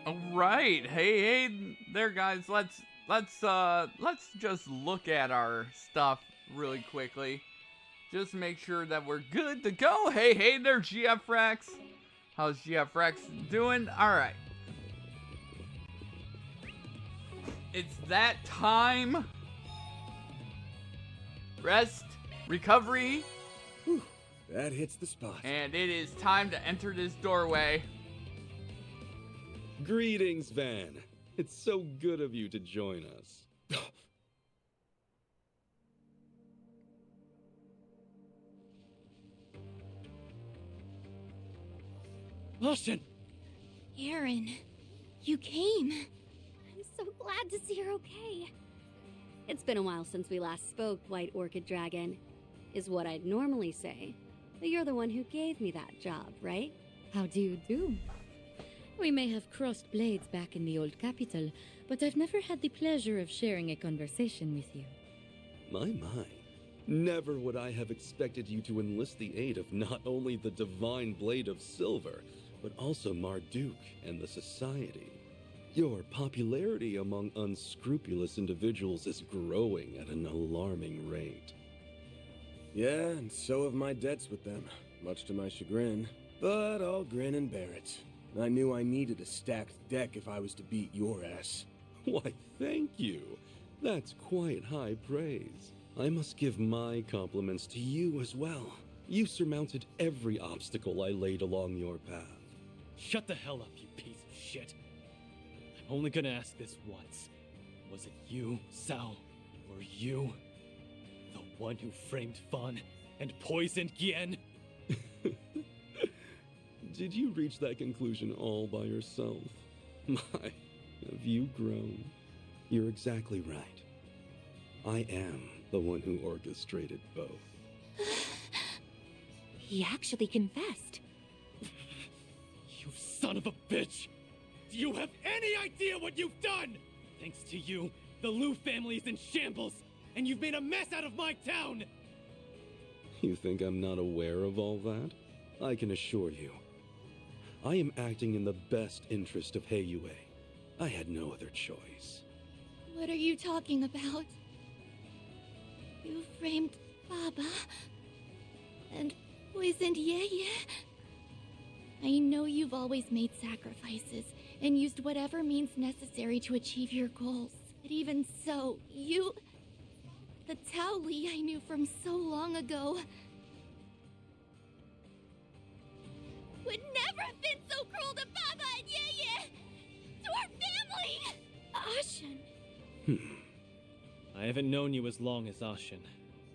All right. Hey there, guys. Let's just look at our stuff really quickly. Just make sure that we're good to go. Hey there, GF Rex. How's GF Rex doing? All right. It's that time. Rest, recovery, Whew, that hits the spot. and it is time to enter this doorway. Greetings, Van. It's so good of you to join us. Ashen! Aaron, you came. I'm so glad to see you're okay. It's been a while since we last spoke, White Orchid Dragon, is what I'd normally say. But you're the one who gave me that job, right? How do you do? We may have crossed blades back in the old capital, but I've never had the pleasure of sharing a conversation with you. My. Never would I have expected you to enlist the aid of not only the Divine Blade of Silver, but also Marduk and the Society. Your popularity among unscrupulous individuals is growing at an alarming rate. Yeah, and so have my debts with them, much to my chagrin. But I'll grin and bear it. I knew I needed a stacked deck if I was to beat your ass. Why, thank you. That's quite high praise. I must give my compliments to you as well. You surmounted every obstacle I laid along your path. Shut the hell up, you piece of shit. I'm only gonna ask this once. Was it you, Sao? Were you the one who framed Fan and poisoned Gien? Did you reach that conclusion all by yourself? My, have you grown? You're exactly right. I am the one who orchestrated both. He actually confessed. You son of a bitch! Do you have any idea what you've done? Thanks to you, the Liu family is in shambles, and you've made a mess out of my town! You think I'm not aware of all that? I can assure you, I am acting in the best interest of Heiyue. I had no other choice. What are you talking about? You framed Baba and poisoned Yeye. I know you've always made sacrifices and used whatever means necessary to achieve your goals. But even so, you... The Tao Li I knew from so long ago... would never have been so cruel to Baba and Yeye! To our family! Ashen... I haven't known you as long as Ashen,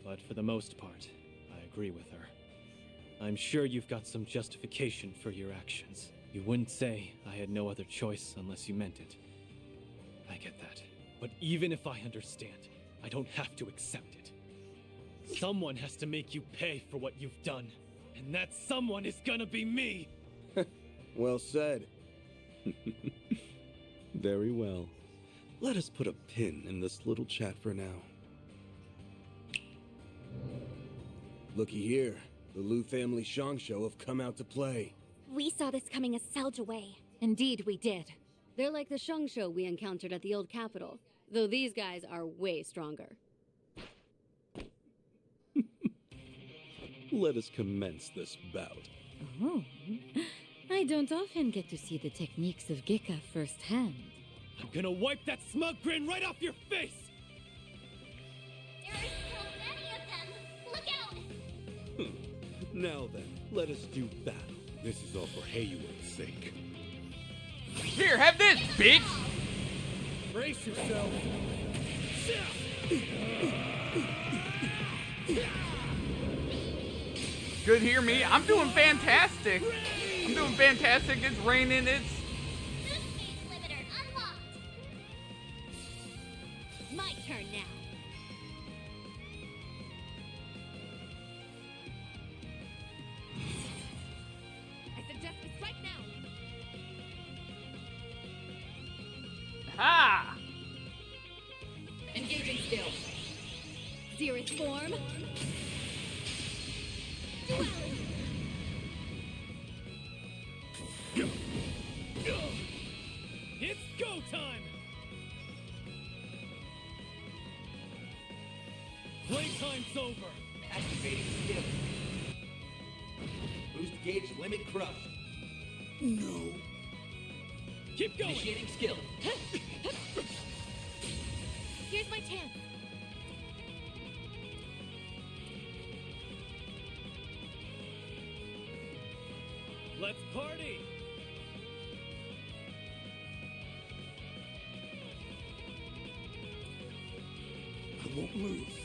but for the most part, I agree with her. I'm sure you've got some justification for your actions. You wouldn't say I had no other choice unless you meant it. I get that. But even if I understand, I don't have to accept it. Someone has to make you pay for what you've done. And that someone is gonna be me! Well said. Very well. Let us put a pin in this little chat for now. Looky here. The Liu family Shang Show have come out to play. We saw this coming a Selge away. Indeed, we did. They're like the Shang Show we encountered at the old capital, though these guys are way stronger. Let us commence this bout. Oh, I don't often get to see the techniques of Gekka firsthand. I'm gonna wipe that smug grin right off your face! There are so many of them! Look out! Now then, let us do battle. This is all for Heiyue's sake. Here, have this, bitch! Brace yourself! Good hear me. I'm doing fantastic. I'm doing fantastic. It's raining. It's... Speed limiter unlocked! My turn now. I suggest we strike now. Ha! Engaging skill. Zerith form. Playtime's over. Activating skill. Boost gauge limit crushed. No. Keep going. Initiating skill. Here's my chance. Let's party. I won't lose.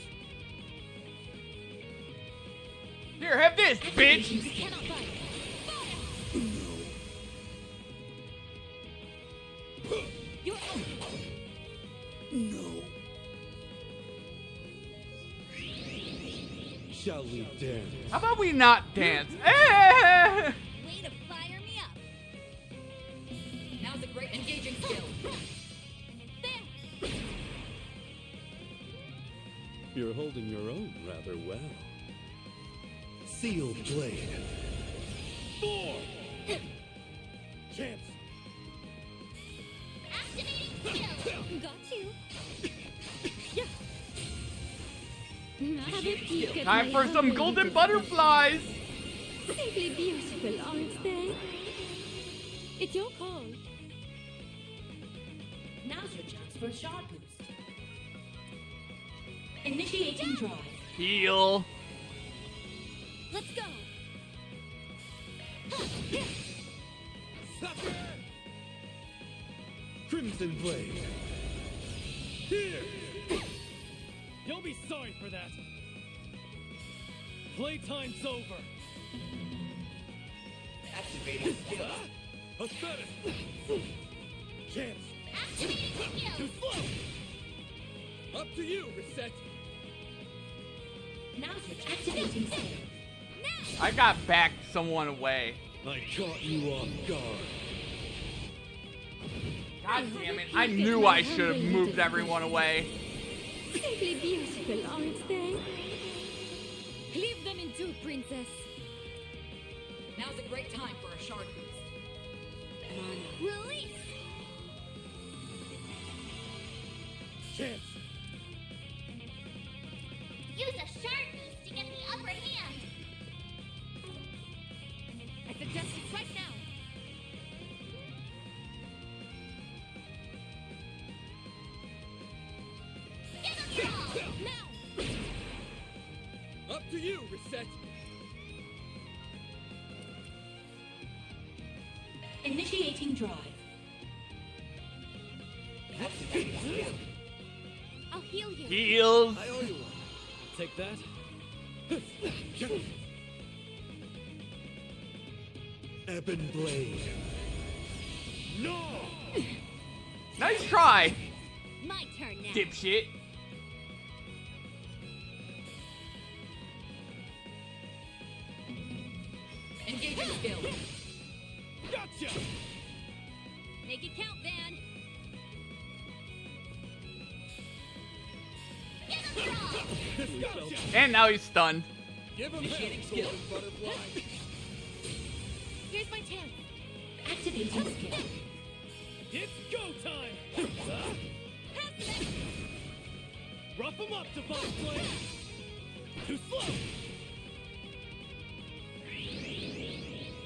Here, have this, bitch! You cannot fight. You're out. No. Shall we dance? How about we not dance? Eh! Way to fire me up. Now's a great engaging skill. There. You're holding your own rather well. Sealed blade. 4. Chance. Activating skill. Got you. Have a peek at Time my for some humble golden little butterflies! Simply beautiful, aren't they? It's your call. Now's your chance for a shot boost. Initiating drive. Heal. Let's go. Sucker! Crimson blade. Here! You'll be sorry for that. Playtime's over. Activating skill. Pathetic! Chance! Activating skill. Too slow! Up to you, Reset! Now's your activating skill. I got backed someone away. I caught you off guard. God damn it, I knew I should have moved everyone away. Simply beautiful, aren't they? Cleave them in two, princess. Now's a great time for a shard boost. Release. Chance! Use a shard boost to get the upper hand. I suggest it right now. Give them all. Now. Up to you, Reset! Initiating drive. Activating skill. I'll heal you. Heals. I owe you one. Take that. Ebon blade. No! Nice try, My turn now. dipshit. Engaging skill. Gotcha! Make it count, Van. Give them all. And now he's stunned. Give him Initiating hell, skill. golden butterfly. Here's my chance. Activating skill. It's go time! Rough him up, Divine Flame! Too slow!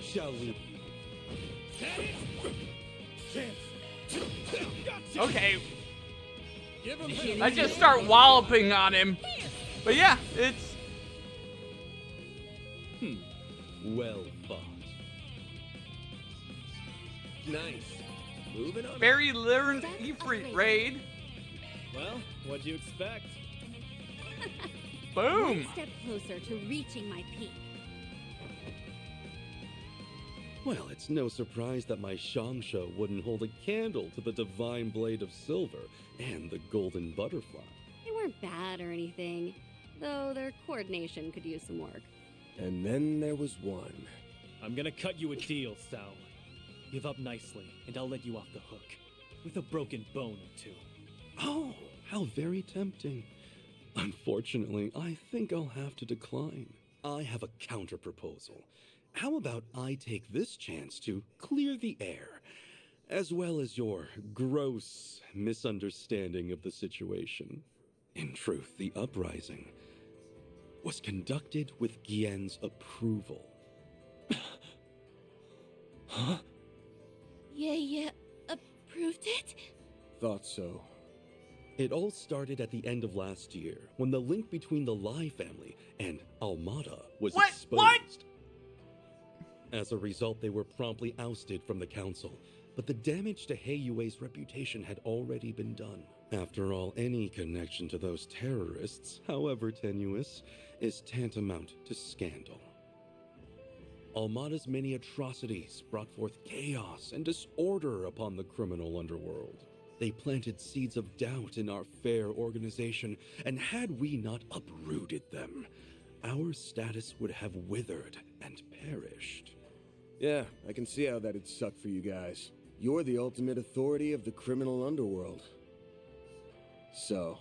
Shall we? Chance! Gotcha! Okay, Give him hell. let's just start walloping on him. But yeah, it's Well fought. Nice. Moving on. Barry learned Ifrit raid. Well, what'd you expect? Boom. One step closer to reaching my peak. Well, it's no surprise that my Shangsho wouldn't hold a candle to the divine blade of silver and the golden butterfly. They weren't bad or anything, though their coordination could use some work. And then there was one. I'm gonna cut you a deal, Sal. Give up nicely, and I'll let you off the hook. With a broken bone or two. Oh, how very tempting. Unfortunately, I think I'll have to decline. I have a counter proposal. How about I take this chance to clear the air, as well as your gross misunderstanding of the situation? In truth, the uprising was conducted with Gien's approval. Huh? Yeah, approved it? Thought so. It all started at the end of last year, when the link between the Lai family and Almada was What? exposed. What? As a result, they were promptly ousted from the council, but the damage to Heiyue's reputation had already been done. After all, any connection to those terrorists, however tenuous, is tantamount to scandal. Almada's many atrocities brought forth chaos and disorder upon the criminal underworld. They planted seeds of doubt in our fair organization, and had we not uprooted them, our status would have withered and perished. Yeah, I can see how that'd suck for you guys. You're the ultimate authority of the criminal underworld. So,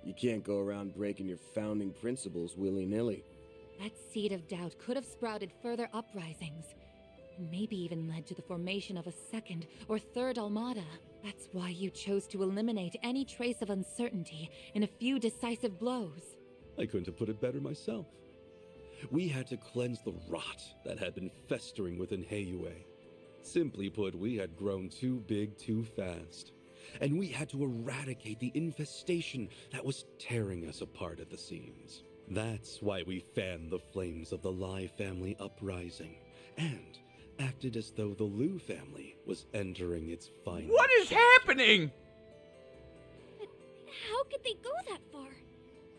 you can't go around breaking your founding principles willy-nilly. That seed of doubt could have sprouted further uprisings, and maybe even led to the formation of a second or third Almada. That's why you chose to eliminate any trace of uncertainty in a few decisive blows. I couldn't have put it better myself. We had to cleanse the rot that had been festering within Heiyue. Simply put, we had grown too big too fast, and we had to eradicate the infestation that was tearing us apart at the seams. That's why we fanned the flames of the Lai family uprising, and acted as though the Liu family was entering its final What is chapter. happening? How could they go that far?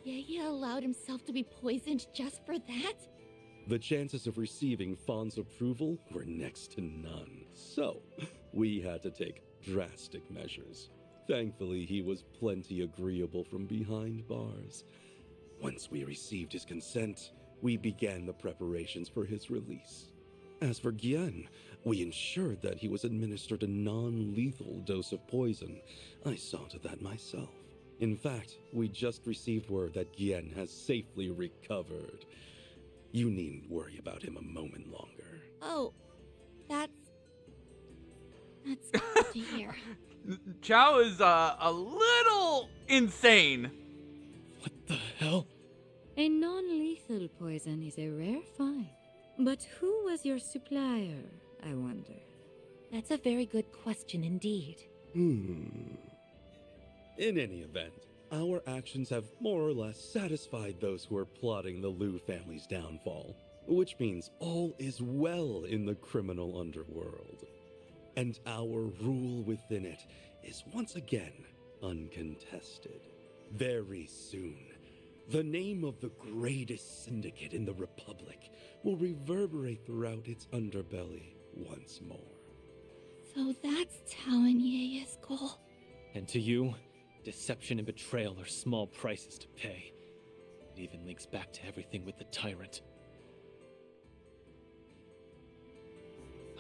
Yaya allowed himself to be poisoned just for that? The chances of receiving Fawn's approval were next to none, so we had to take drastic measures. Thankfully, he was plenty agreeable from behind bars. Once we received his consent, we began the preparations for his release. As for Gien, we ensured that he was administered a non-lethal dose of poison. I saw to that myself. In fact, we just received word that Gien has safely recovered. You needn't worry about him a moment longer. Oh, that's good to hear. Chao is a little insane. What the hell? A non-lethal poison is a rare find. But who was your supplier, I wonder? That's a very good question indeed. In any event, our actions have more or less satisfied those who are plotting the Liu family's downfall, which means all is well in the criminal underworld. And our rule within it is once again uncontested. Very soon, the name of the greatest syndicate in the Republic will reverberate throughout its underbelly once more. So that's Tao and Yaya's goal. And to you, deception and betrayal are small prices to pay. It even links back to everything with the tyrant.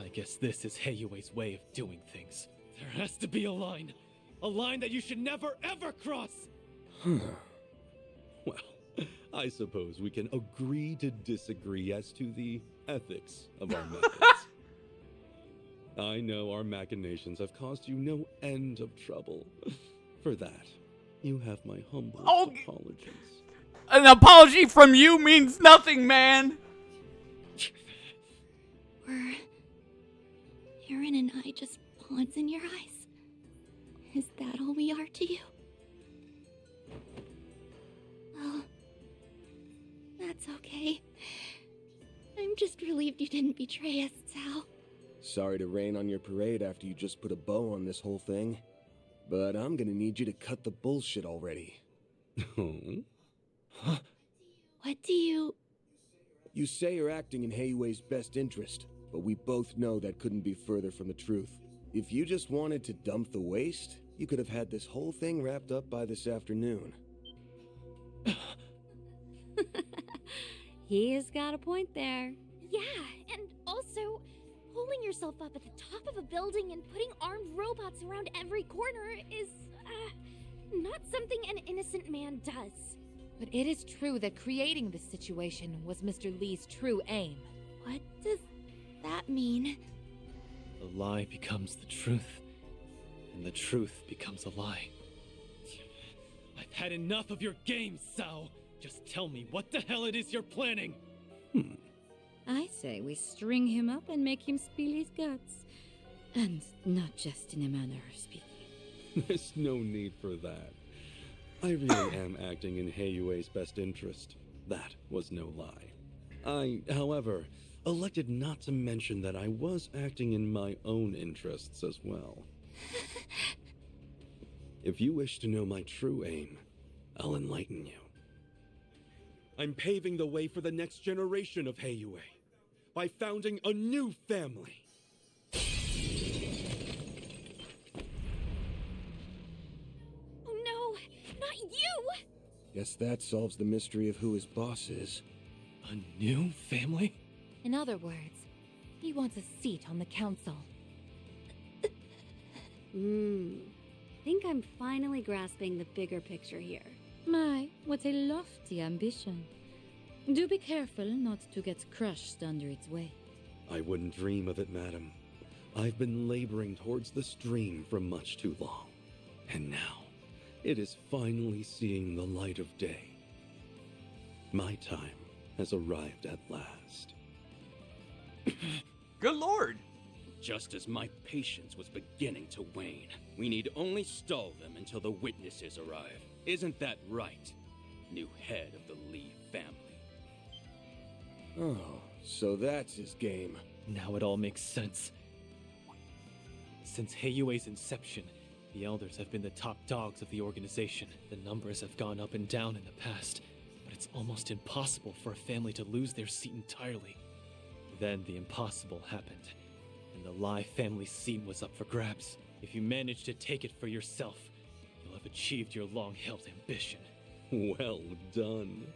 I guess this is Heiyue's way of doing things. There has to be a line that you should never ever cross! Well, I suppose we can agree to disagree as to the ethics of our methods. I know our machinations have caused you no end of trouble. For that, you have my humble apologies. An apology from you means nothing, man. Were Aaron and I just pawns in your eyes? Is that all we are to you? Well, that's okay. I'm just relieved you didn't betray us, Tao. Sorry to rain on your parade after you just put a bow on this whole thing, but I'm gonna need you to cut the bullshit already. What do you... You say you're acting in Heiyue's best interest, but we both know that couldn't be further from the truth. If you just wanted to dump the waste, you could have had this whole thing wrapped up by this afternoon. He has got a point there. Yeah, and also, holding yourself up at the top of a building and putting armed robots around every corner is, not something an innocent man does. But it is true that creating this situation was Mr. Lee's true aim. What does that mean? The lie becomes the truth, and the truth becomes a lie. I've had enough of your games, Sao! Just tell me what the hell it is you're planning! I say we string him up and make him spill his guts. And not just in a manner of speaking. There's no need for that. I really am acting in Heiyue's best interest. That was no lie. I, however, elected not to mention that I was acting in my own interests as well. If you wish to know my true aim, I'll enlighten you. I'm paving the way for the next generation of Heiyue by founding a new family. Oh no, not you! Guess that solves the mystery of who his boss is. A new family? In other words, he wants a seat on the council. Think I'm finally grasping the bigger picture here. My, what a lofty ambition. Do be careful not to get crushed under its weight. I wouldn't dream of it, madam. I've been laboring towards this dream for much too long. And now, it is finally seeing the light of day. My time has arrived at last. Good lord. Just as my patience was beginning to wane, we need only stall them until the witnesses arrive. Isn't that right, new head of the Lee family? Oh, so that's his game. Now it all makes sense. Since Heiyue's inception, the Elders have been the top dogs of the organization. The numbers have gone up and down in the past, but it's almost impossible for a family to lose their seat entirely. Then the impossible happened, and the Lai family seat was up for grabs. If you manage to take it for yourself, you'll have achieved your long-held ambition. Well done.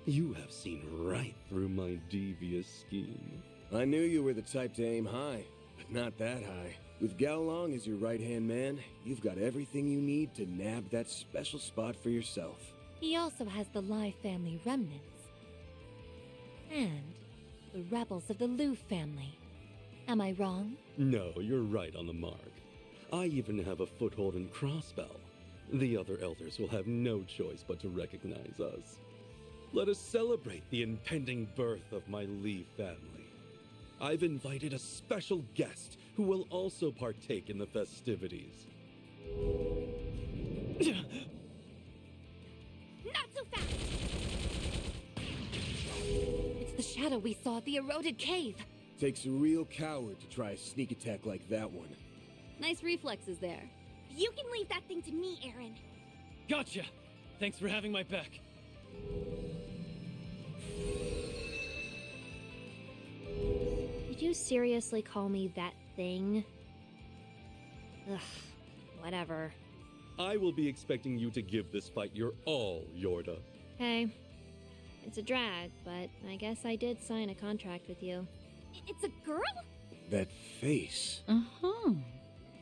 You have seen right through my devious scheme. I knew you were the type to aim high, but not that high. With Gao Long as your right-hand man, you've got everything you need to nab that special spot for yourself. He also has the Lai family remnants. And the rebels of the Liu family. Am I wrong? No, you're right on the mark. I even have a foothold in Crossbell. The other elders will have no choice but to recognize us. Let us celebrate the impending birth of my Lee family. I've invited a special guest who will also partake in the festivities. Not so fast! It's the shadow we saw at the eroded cave. Takes a real coward to try a sneak attack like that one. Nice reflexes there. You can leave that thing to me, Aaron. Gotcha! Thanks for having my back. Did you seriously call me that thing? Ugh, whatever. I will be expecting you to give this fight your all, Yorda. Hey, it's a drag, but I guess I did sign a contract with you. It's a girl? That face. Uh-huh.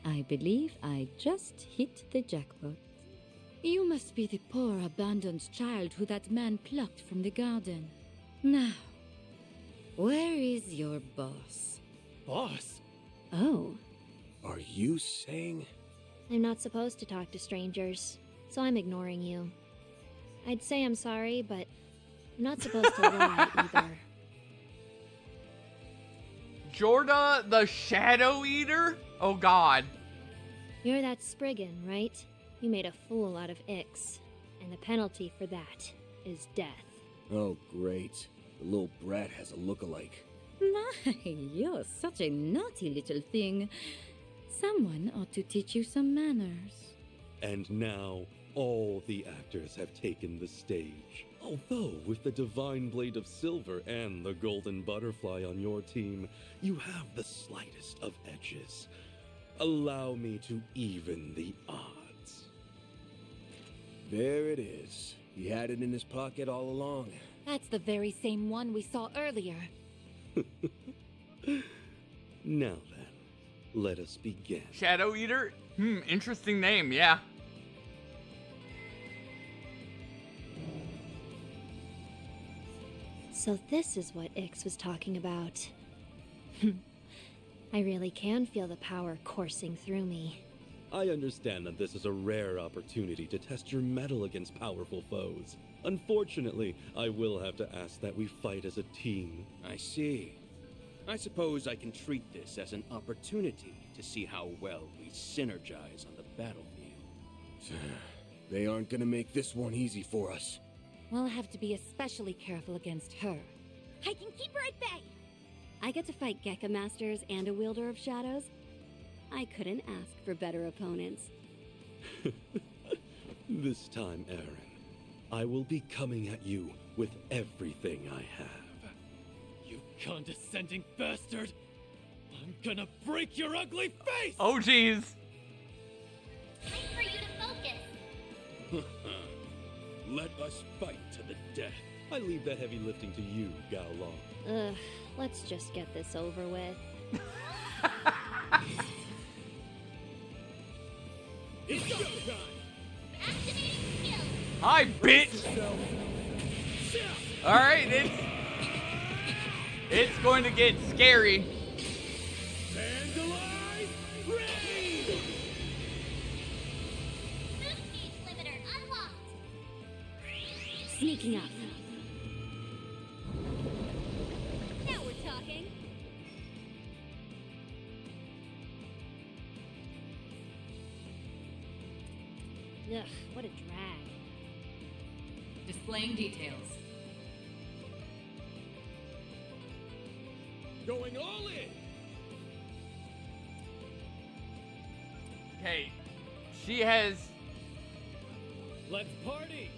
I believe I just hit the jackpot. You must be the poor abandoned child who that man plucked from the garden. Now, where is your boss? Boss? Oh, Are you saying? I'm not supposed to talk to strangers, so I'm ignoring you. I'd say I'm sorry, but I'm not supposed to lie either. Jorda the Shadow Eater? Oh god. You're that Spriggan, right? You made a fool out of Ix, and the penalty for that is death. Oh, great. The little brat has a look-alike. my, you're such a naughty little thing. Someone ought to teach you some manners. And now, all the actors have taken the stage. Although, with the Divine Blade of Silver and the Golden Butterfly on your team, you have the slightest of edges. Allow me to even the odds. There it is. He had it in his pocket all along. That's the very same one we saw earlier. Now then, let us begin. Shadow Eater? Interesting name, yeah. So this is what Ix was talking about. I really can feel the power coursing through me. I understand that this is a rare opportunity to test your mettle against powerful foes. Unfortunately, I will have to ask that we fight as a team. I see. I suppose I can treat this as an opportunity to see how well we synergize on the battlefield. They aren't gonna make this one easy for us. We'll have to be especially careful against her. I can keep her at bay! I get to fight Gekka Masters and a Wielder of Shadows. I couldn't ask for better opponents. This time, Aaron, I will be coming at you with everything I have. You condescending bastard! I'm gonna break your ugly face! Oh, jeez. Time for you to focus. Let us fight to the death. I leave the heavy lifting to you, Gao Long. Ugh, let's just get this over with. It's go time! Activating skill. Hi, bitch. All right, it's going to get scary. Vandalize ready! Move speed limiter unlocked. Sneaking up. Now we're talking. Ugh, what a drag. Displaying details. Going all in! Okay, she has. Let's party!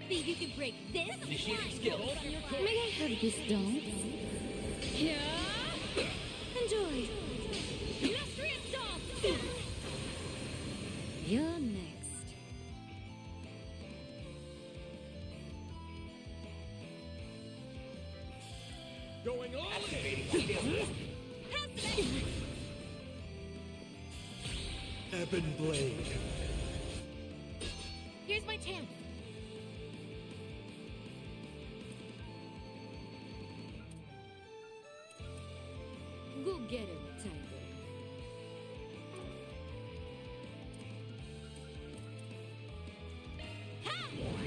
Think you can break this? Initiating skill. May I have this dance? Yeah. Enjoy. Illustrious dance. You're next. Going all in! Activating skill. Ebon Blade. Here's my chance. Go get him, Tiger.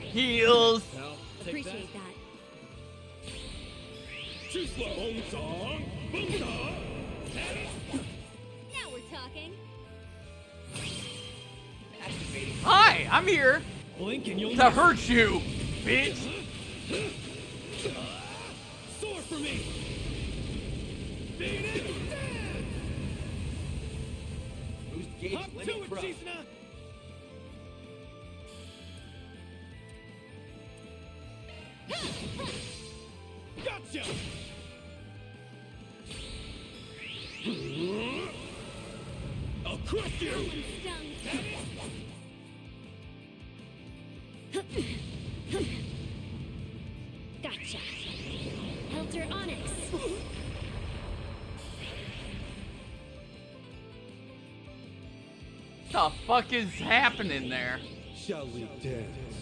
Heels. Now, Appreciate that. too slow. Boom song! Boom song! Now we're talking. Activating Hi, I'm here Blink and you'll to hurt you, bitch. soar for me! Beat it! Boost gauge Hop to limit it, crush. Chisna! Gotcha! I'll crush you! Stung. Gotcha. Helter Onyx. The fuck is happening there? Shall we dance?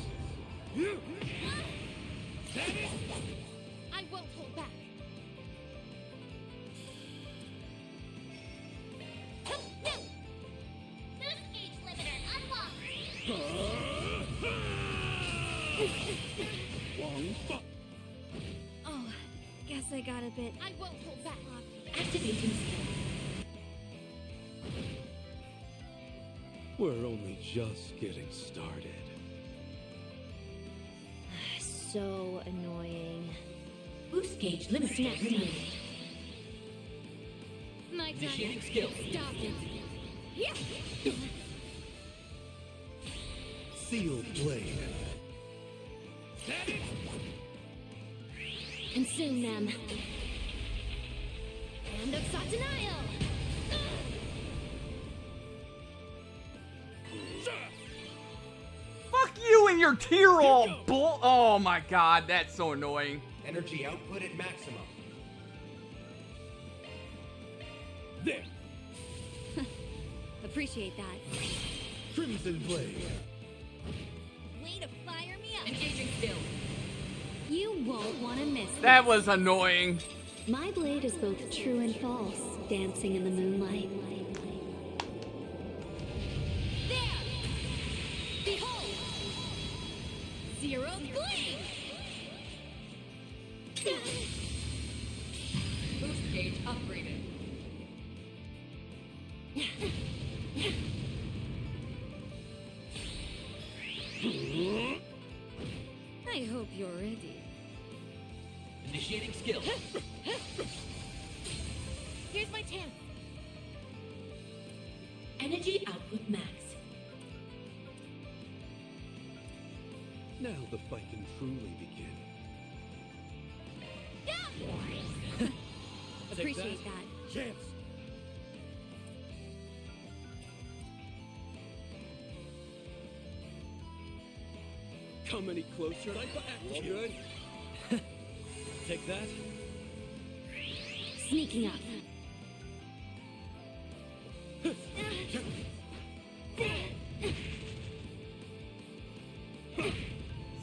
I won't hold back. Boost gauge limiter unlocked. Oh, guess I got a bit. I won't hold back. Activating skill. We're only just getting started. So annoying. Boost gauge limit. Snap me. My time. Initiating skill. Stop it. Yeah. Sealed Blade. Consume them. Hand of Satanael. Fuck you and your tear all bull. Oh my god, that's so annoying. Energy output at maximum. There! Appreciate that. Crimson Blade. Way to fire me up. Engaging skill. You won't want to miss That this. was annoying. My blade is both true and false, dancing in the moonlight. There! Behold! Boost gauge upgraded. I hope you're ready. Initiating skill. Here's my chance. Energy output max. Now the fight can truly begin. Appreciate that. Chance! Come any closer? All good? Take that. Sneaking up.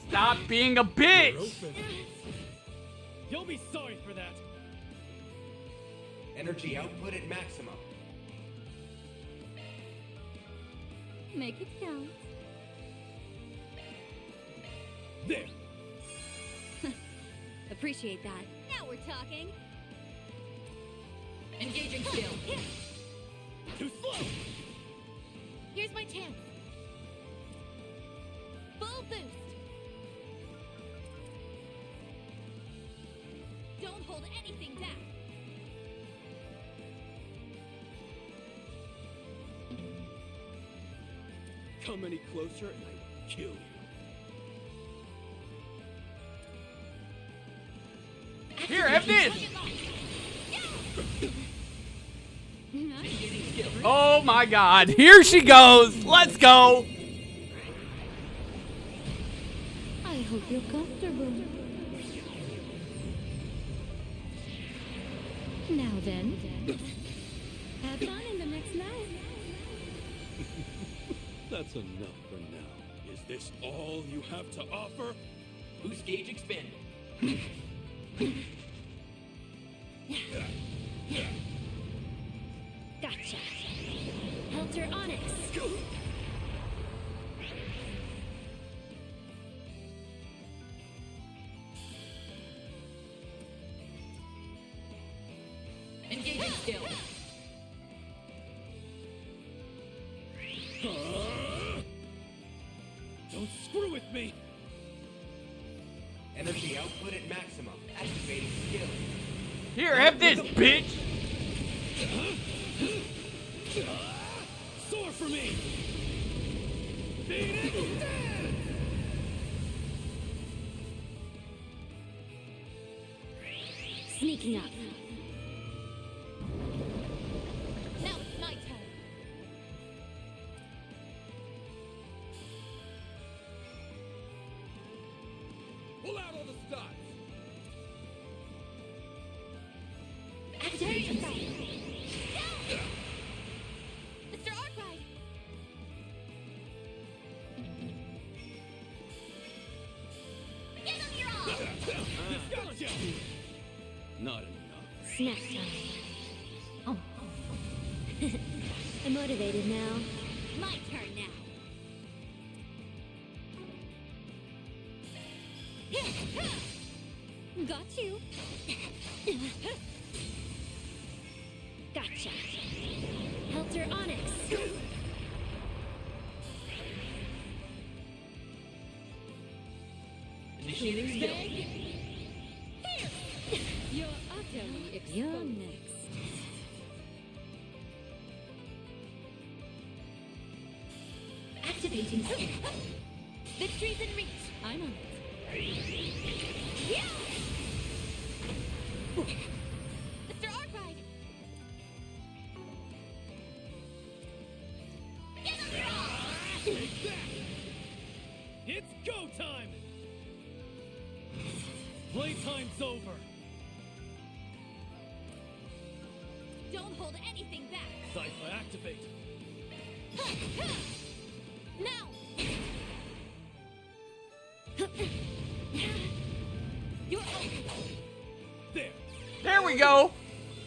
Stop being a bitch! You'll be sorry for that. Energy output at maximum. Make it count. There! Appreciate that. Now we're talking. Engaging skill. Too slow! Here's my chance. Full boost. Don't hold anything back. Come any closer and I will kill you. Here, have this! Initiating skill. Oh my god, here she goes! Let's go! I hope you're comfortable. Now then, have fun in the next life. That's enough for now. Is this all you have to offer? Boost gauge expanded. Gotcha. Helter Onyx. Engaging skill. Don't screw with me. Energy output at maximum. Activating skill. Here, have this, bitch! Soar for me. Beat it. Sneaking up. Now it's my turn. Pull out all the stops! Activate the Mr. Arkwright. Give him your all. Gotcha! Not enough. Snack time. I'm motivated now. My turn now. Got you. Gotcha. Helter Onyx. Initiating skill. You're utterly You're exposed. next. Activating skill. Victory's in reach. I'm on it. Mr. Arkwright. Give him your all. Take that. It's go time. Playtime's over. Don't hold anything back. Cypher activate. Now. You're over. There. There we go!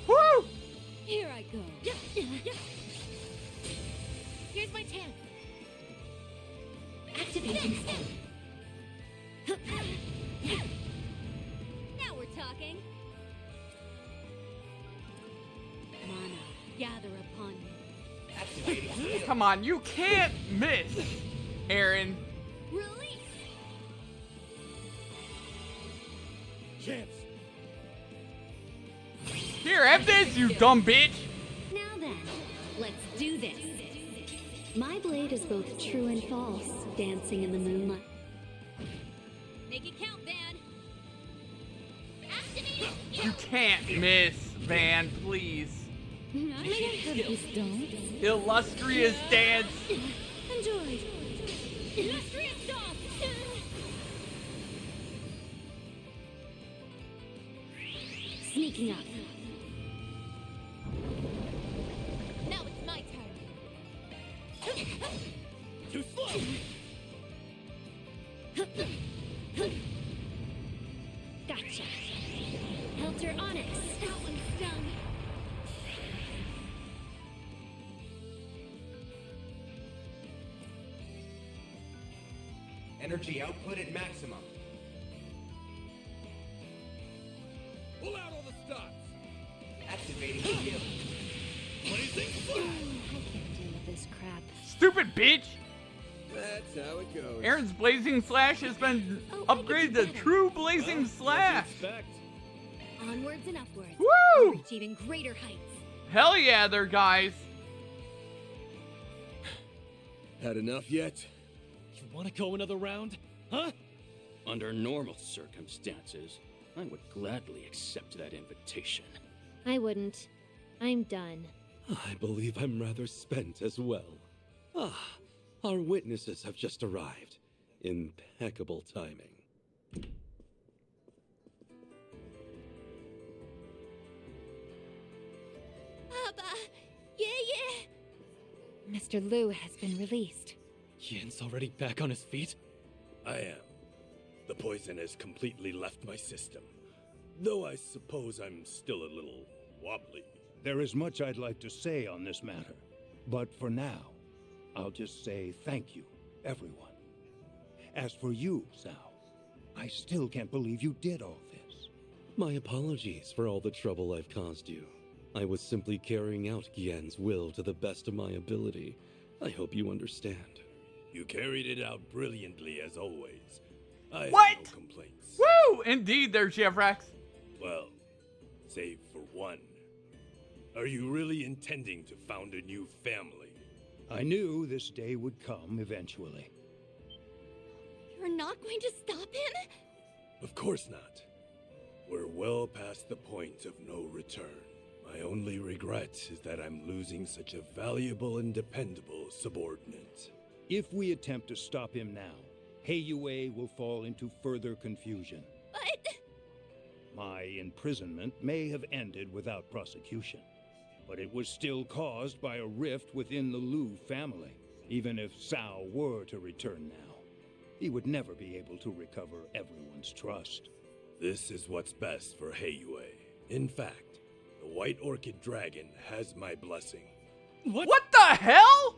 Woo! Here I go. Here's my chance. Activating skill. Now we're talking. Mana, gather upon me. Activating skill. Come on, you can't miss, Aaron. Release! Chance! Here, have this, you dumb bitch. Now then, let's do this. My blade is both true and false, dancing in the moonlight. Make it count, Van. You can't miss, Van, please. I have this dance. Illustrious dance. Enjoy. Illustrious dog! Sneaking up. Now it's my turn. Too slow! Gotcha. Helter Onyx. That one's done. Energy output at maximum. Pull out all the stops! Activating skill. Blazing I can't deal with this crap. Stupid bitch. That's how it goes. Aaron's Blazing Slash has been upgraded to True Blazing Slash. Onwards and upwards. Woo! Reach even greater heights. Hell yeah, there, guys. Had enough yet? You want to go another round? Huh? Under normal circumstances, I would gladly accept that invitation. I wouldn't. I'm done. I believe I'm rather spent as well. Ah, our witnesses have just arrived. Impeccable timing. Papa! Yeah! Mr. Liu has been released. Yan's already back on his feet? I am. The poison has completely left my system. Though I suppose I'm still a little wobbly. There is much I'd like to say on this matter, but for now, I'll just say thank you, everyone. As for you, Sao, I still can't believe you did all this. My apologies for all the trouble I've caused you. I was simply carrying out Gien's will to the best of my ability. I hope you understand. You carried it out brilliantly as always. I have What? no complaints. Woo! Indeed, there, Chef Rex. Well, save for one. Are you really intending to found a new family? I knew this day would come eventually. You're not going to stop him? Of course not. We're well past the point of no return. My only regret is that I'm losing such a valuable and dependable subordinate. If we attempt to stop him now, Heiyue will fall into further confusion. But... My imprisonment may have ended without prosecution, but it was still caused by a rift within the Liu family. Even if Sao were to return now, he would never be able to recover everyone's trust. This is what's best for Heiyue. In fact, the White Orchid Dragon has my blessing. What the hell?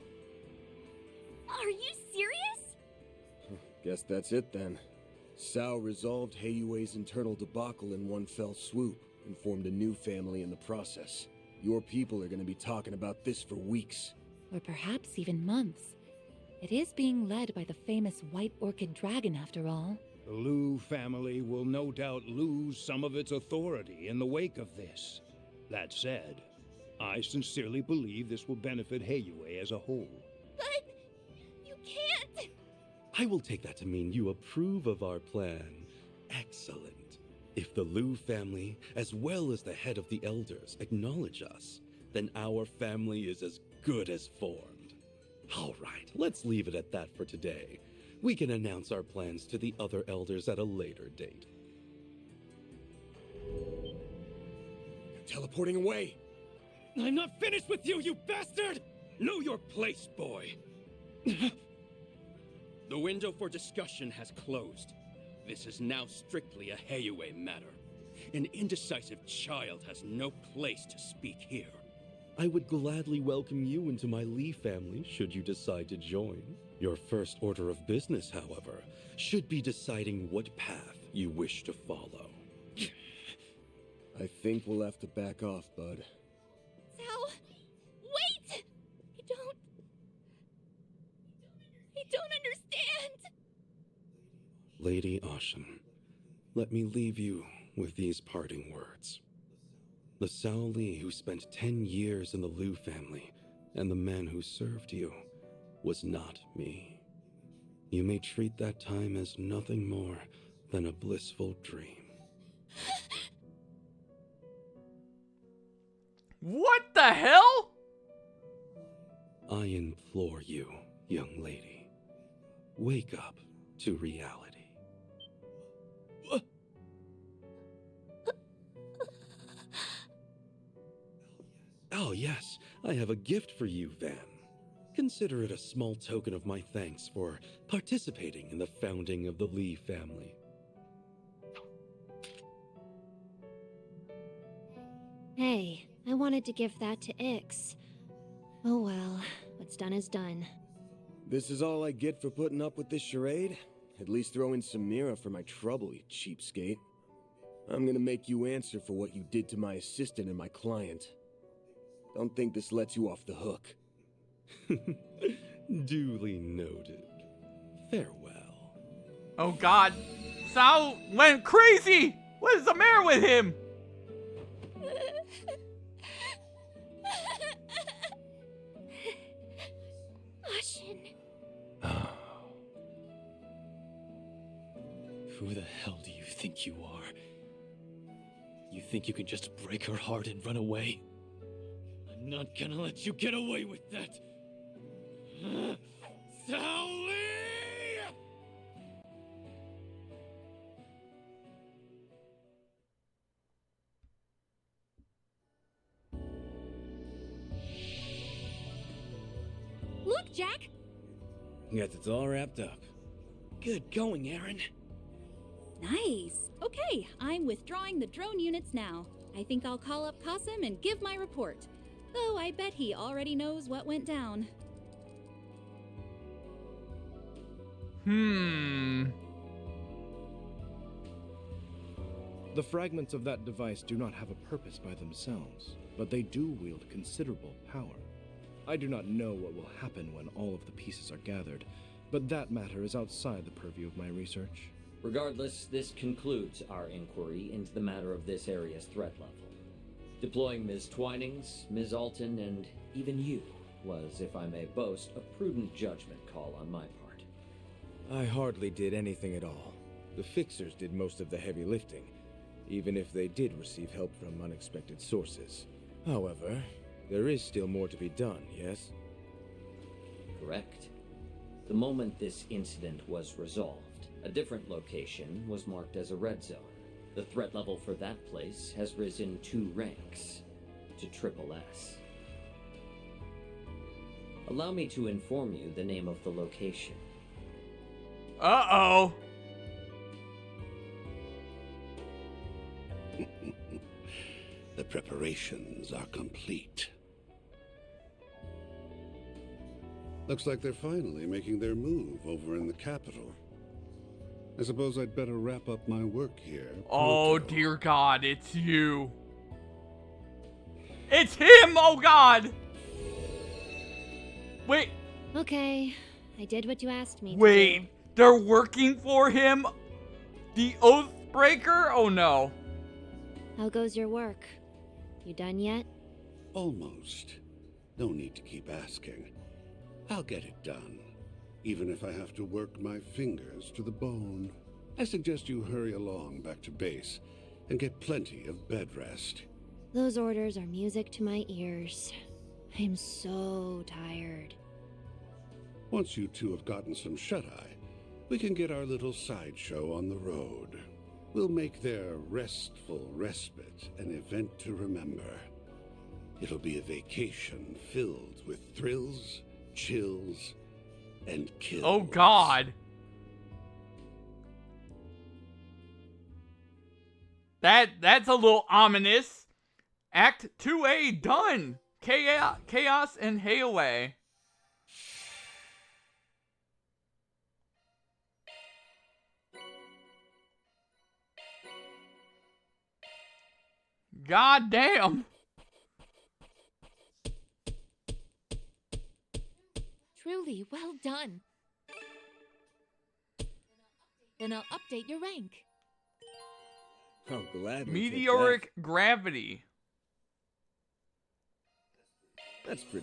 Are you serious? Guess that's it then. Sao resolved Heiyue's internal debacle in one fell swoop and formed a new family in the process. Your people are going to be talking about this for weeks. Or perhaps even months. It is being led by the famous White Orchid Dragon, after all. The Liu family will no doubt lose some of its authority in the wake of this. That said, I sincerely believe this will benefit Heiyue as a whole. But... you can't! I will take that to mean you approve of our plan. Excellent. If the Liu family, as well as the head of the elders, acknowledge us, then our family is as good as formed. All right, let's leave it at that for today. We can announce our plans to the other elders at a later date. They're teleporting away! I'm not finished with you, you bastard! Know your place, boy! The window for discussion has closed. This is now strictly a Heiyue matter. An indecisive child has no place to speak here. I would gladly welcome you into my Lee family should you decide to join. Your first order of business, however, should be deciding what path you wish to follow. I think we'll have to back off, bud. Sal, wait! I don't understand! Lady Ashen, let me leave you with these parting words. The Sao Li who spent 10 years in the Liu family and the man who served you was not me. You may treat that time as nothing more than a blissful dream. What the hell? I implore you, young lady, wake up to reality. Oh yes, I have a gift for you, Van. Consider it a small token of my thanks for participating in the founding of the Li family. Hey, I wanted to give that to Ix. Oh well, what's done is done. This is all I get for putting up with this charade? At least throw in some Mira for my trouble, you cheapskate. I'm gonna make you answer for what you did to my assistant and my client. Don't think this lets you off the hook. Duly noted. Farewell. Oh god. Sal went crazy! What is the matter with him? Ashen. Who the hell do you think you are? You think you can just break her heart and run away? I'm not gonna let you get away with that! Sally! Look, Jack! Guess it's all wrapped up. Good going, Aaron. Nice. Okay, I'm withdrawing the drone units now. I think I'll call up Qasim and give my report. Though I bet he already knows what went down. The fragments of that device do not have a purpose by themselves, but they do wield considerable power. I do not know what will happen when all of the pieces are gathered, but that matter is outside the purview of my research. Regardless, this concludes our inquiry into the matter of this area's threat level. Deploying Ms. Twinings, Ms. Alton, and even you was, if I may boast, a prudent judgment call on my part. I hardly did anything at all. The fixers did most of the heavy lifting, even if they did receive help from unexpected sources. However, there is still more to be done, yes? Correct. The moment this incident was resolved, a different location was marked as a red zone. The threat level for that place has risen 2 ranks to SSS. Allow me to inform you the name of the location. Uh-oh. The preparations are complete. Looks like they're finally making their move over in the capital. I suppose I'd better wrap up my work here. Oh, dear God, it's you. It's him, oh God! Wait. Okay, I did what you asked me to Wait, do. they're working for him? The Oathbreaker? Oh no. How goes your work? You done yet? Almost. No need to keep asking. I'll get it done, even if I have to work my fingers to the bone. I suggest you hurry along back to base and get plenty of bed rest. Those orders are music to my ears. I'm so tired. Once you two have gotten some shut-eye, we can get our little sideshow on the road. We'll make their restful respite an event to remember. It'll be a vacation filled with thrills, chills, and kills. Oh God. That's a little ominous. Act 2A done. Chaos and Hayway. God damn. Truly, well done. Then I'll update your rank. I'll gladly Meteoric take gravity. that. That's pretty.